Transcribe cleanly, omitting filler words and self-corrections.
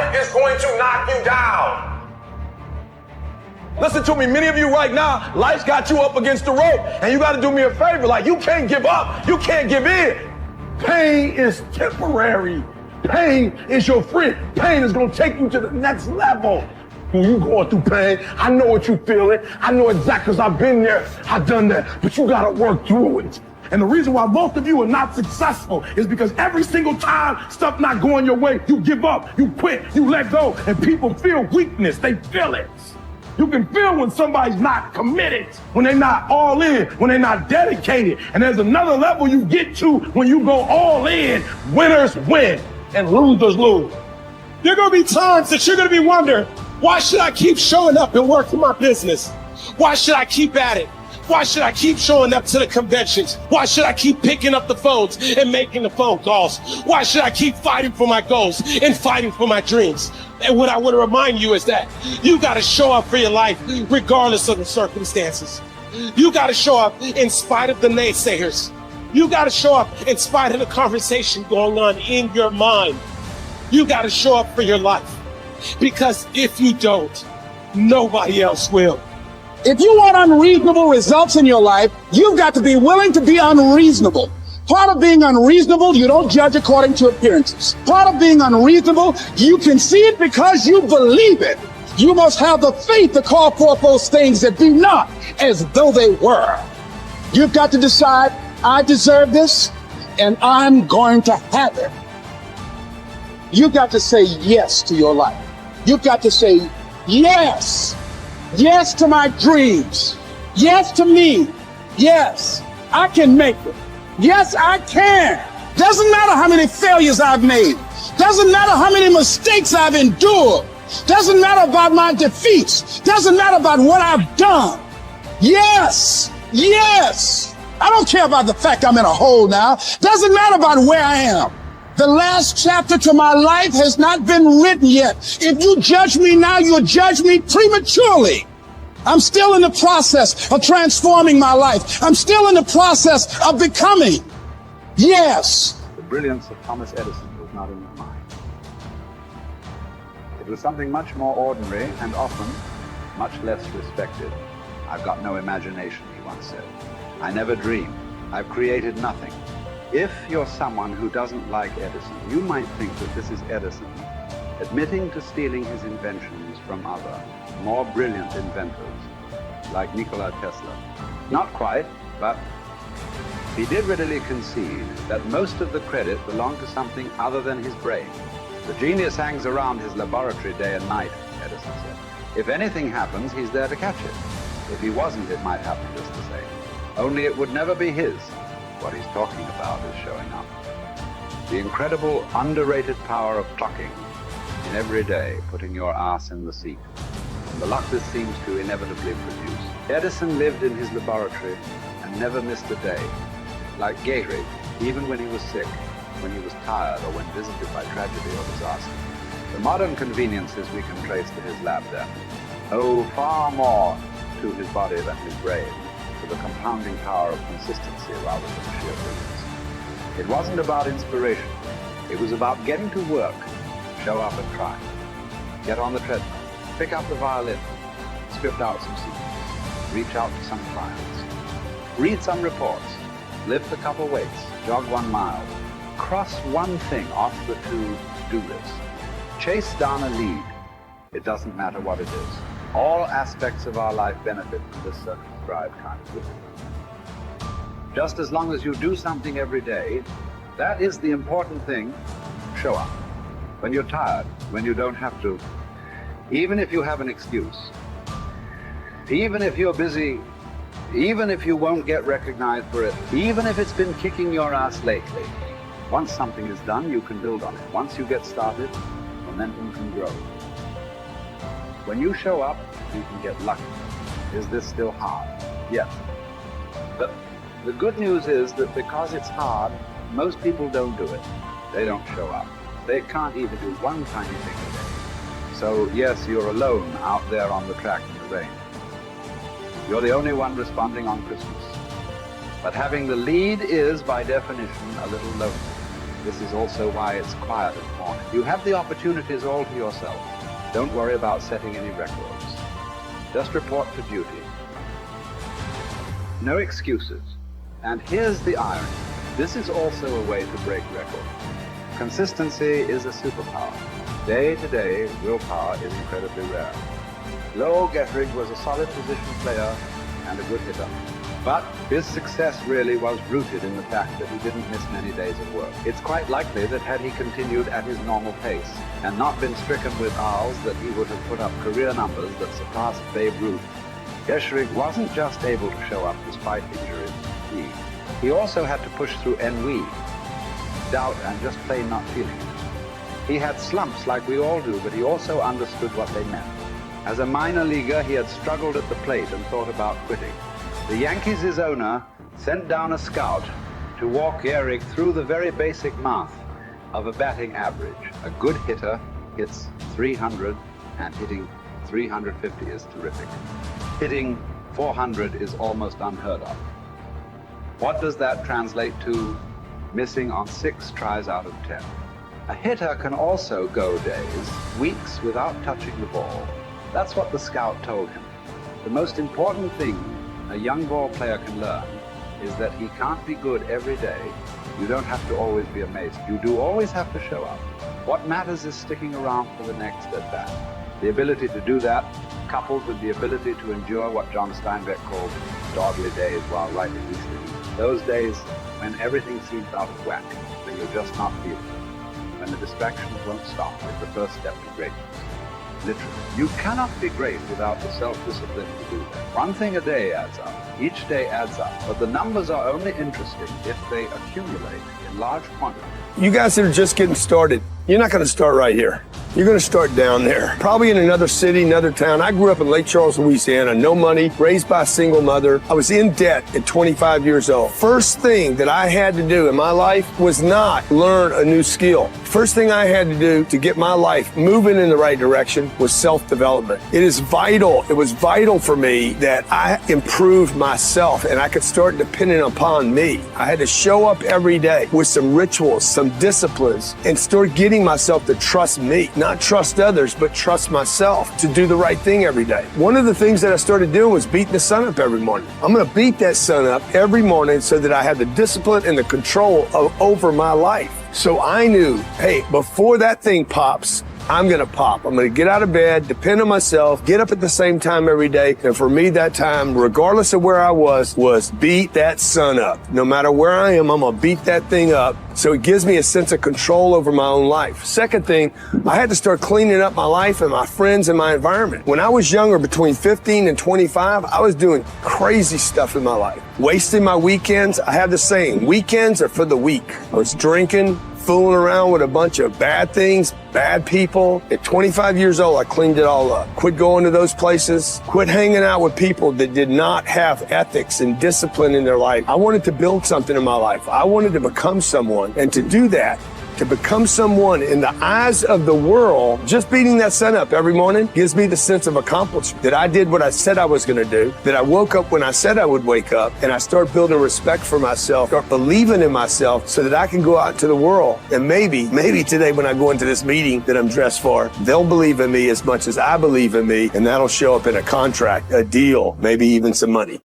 life is going to knock you down. Listen to me, many of you right now, life's got you up against the rope, and you got to do me a favor. Like, you can't give up. You can't give in. Pain is temporary. Pain is your friend. Pain is going to take you to the next level. When you going through pain, I know what you're feeling. I know exactly, because I've been there. I've done that. But you got to work through it. And the reason why most of you are not successful is because every single time stuff not going your way, you give up, you quit, you let go, and people feel weakness. They feel it. You can feel when somebody's not committed, when they're not all in, when they're not dedicated. And there's another level you get to when you go all in. Winners win and losers lose. There are going to be times that you're going to be wondering, why should I keep showing up and working my business? Why should I keep at it? Why should I keep showing up to the conventions? Why should I keep picking up the phones and making the phone calls? Why should I keep fighting for my goals and fighting for my dreams? And what I want to remind you is that you got to show up for your life regardless of the circumstances. You got to show up in spite of the naysayers. You got to show up in spite of the conversation going on in your mind. You got to show up for your life. Because if you don't, nobody else will. If you want unreasonable results in your life, you've got to be willing to be unreasonable. Part of being unreasonable, you don't judge according to appearances. Part of being unreasonable, you can see it because you believe it. You must have the faith to call forth those things that be not as though they were. You've got to decide, I deserve this, and I'm going to have it. You've got to say yes to your life. You've got to say yes. Yes to my dreams. Yes to me. Yes, I can make it. Yes, I can. Doesn't matter how many failures I've made. Doesn't matter how many mistakes I've endured. Doesn't matter about my defeats. Doesn't matter about what I've done. Yes, yes. I don't care about the fact I'm in a hole now. Doesn't matter about where I am. The last chapter to my life has not been written yet. If you judge me now, you'll judge me prematurely. I'm still in the process of transforming my life. I'm still in the process of becoming. Yes. The brilliance of Thomas Edison was not in his mind. It was something much more ordinary and often much less respected. I've got no imagination, he once said. I never dream. I've created nothing. If you're someone who doesn't like Edison, you might think that this is Edison admitting to stealing his inventions from other, more brilliant inventors, like Nikola Tesla. Not quite, but he did readily concede that most of the credit belonged to something other than his brain. The genius hangs around his laboratory day and night, Edison said. If anything happens, he's there to catch it. If he wasn't, it might happen just the same. Only it would never be his. What he's talking about is showing up. The incredible, underrated power of clocking in every day, putting your ass in the seat. And the luck this seems to inevitably produce. Edison lived in his laboratory and never missed a day. Like Gehrig, even when he was sick, when he was tired, or when visited by tragedy or disaster. The modern conveniences we can trace to his lab then owe far more to his body than his brain, to the compounding power of consistency rather than sheer brilliance. It wasn't about inspiration. It was about getting to work, show up and try. Get on the treadmill, pick up the violin, script out some sequences, reach out to some clients, read some reports, lift a couple weights, jog 1 mile, cross one thing off the to-do list, chase down a lead. It doesn't matter what it is. All aspects of our life benefit from this circumscribed kind of living. Just as long as you do something every day, that is the important thing. Show up. When you're tired, when you don't have to, even if you have an excuse, even if you're busy, even if you won't get recognized for it, even if it's been kicking your ass lately, once something is done, you can build on it. Once you get started, momentum can grow. When you show up, you can get lucky. Is this still hard? Yes. But the good news is that because it's hard, most people don't do it. They don't show up. They can't even do one tiny thing a day. So yes, you're alone out there on the track in the rain. You're the only one responding on Christmas. But having the lead is, by definition, a little lonely. This is also why it's quiet in the morning. You have the opportunities all to yourself. Don't worry about setting any records. Just report for duty. No excuses. And here's the irony. This is also a way to break records. Consistency is a superpower. Day to day, willpower is incredibly rare. Lowell Gettrig was a solid position player and a good hitter. But his success really was rooted in the fact that he didn't miss many days of work. It's quite likely that had he continued at his normal pace and not been stricken with R's, that he would have put up career numbers that surpassed Babe Ruth. Gettrig wasn't just able to show up despite injuries and fatigue. He also had to push through ennui, doubt, and just plain not feeling it. He had slumps like we all do, but he also understood what they meant. As a minor leaguer, he had struggled at the plate and thought about quitting. The Yankees' owner sent down a scout to walk Gehrig through the very basic math of a batting average. A good hitter hits 300, and hitting 350 is terrific. Hitting 400 is almost unheard of. What does that translate to? Missing on 6 tries out of 10. A hitter can also go days, weeks without touching the ball. That's what the scout told him. The most important thing a young ball player can learn is that he can't be good every day. You don't have to always be amazed. You do always have to show up. What matters is sticking around for the next at bat. The ability to do that, coupled with the ability to endure what John Steinbeck called doggy days while writing these things. Those days when everything seems out of whack, when you're just not feeling it, when the distractions won't stop, is the first step to greatness. Literally. You cannot be great without the self-discipline to do that. One thing a day adds up. Each day adds up. But the numbers are only interesting if they accumulate in large quantities. You guys that are just getting started, you're not going to start right here. You're going to start down there, probably in another city, another town. I grew up in Lake Charles, Louisiana, no money, raised by a single mother. I was in debt at 25 years old. First thing that I had to do in my life was not learn a new skill. First thing I had to do to get my life moving in the right direction was self-development. It is vital. It was vital for me that I improved myself and I could start depending upon me. I had to show up every day with some rituals, some disciplines, and start getting myself to trust me. Not trust others, but trust myself to do the right thing every day. One of the things that I started doing was beating the sun up every morning. I'm going to beat that sun up every morning so that I have the discipline and the control over my life. So I knew, hey, before that thing pops, I'm going to pop. I'm going to get out of bed, depend on myself, get up at the same time every day. And for me, that time, regardless of where I was beat that sun up. No matter where I am, I'm going to beat that thing up. So it gives me a sense of control over my own life. Second thing, I had to start cleaning up my life and my friends and my environment. When I was younger, between 15 and 25, I was doing crazy stuff in my life. Wasting my weekends. I have the saying, weekends are for the weak. I was drinking, fooling around with a bunch of bad things, bad people. At 25 years old, I cleaned it all up. Quit going to those places. Quit hanging out with people that did not have ethics and discipline in their life. I wanted to build something in my life. I wanted to become someone. And to do that, to become someone in the eyes of the world, just beating that sun up every morning gives me the sense of accomplishment that I did what I said I was going to do, that I woke up when I said I would wake up, and I start building respect for myself, start believing in myself so that I can go out into the world. And maybe today when I go into this meeting that I'm dressed for, they'll believe in me as much as I believe in me, and that'll show up in a contract, a deal, maybe even some money.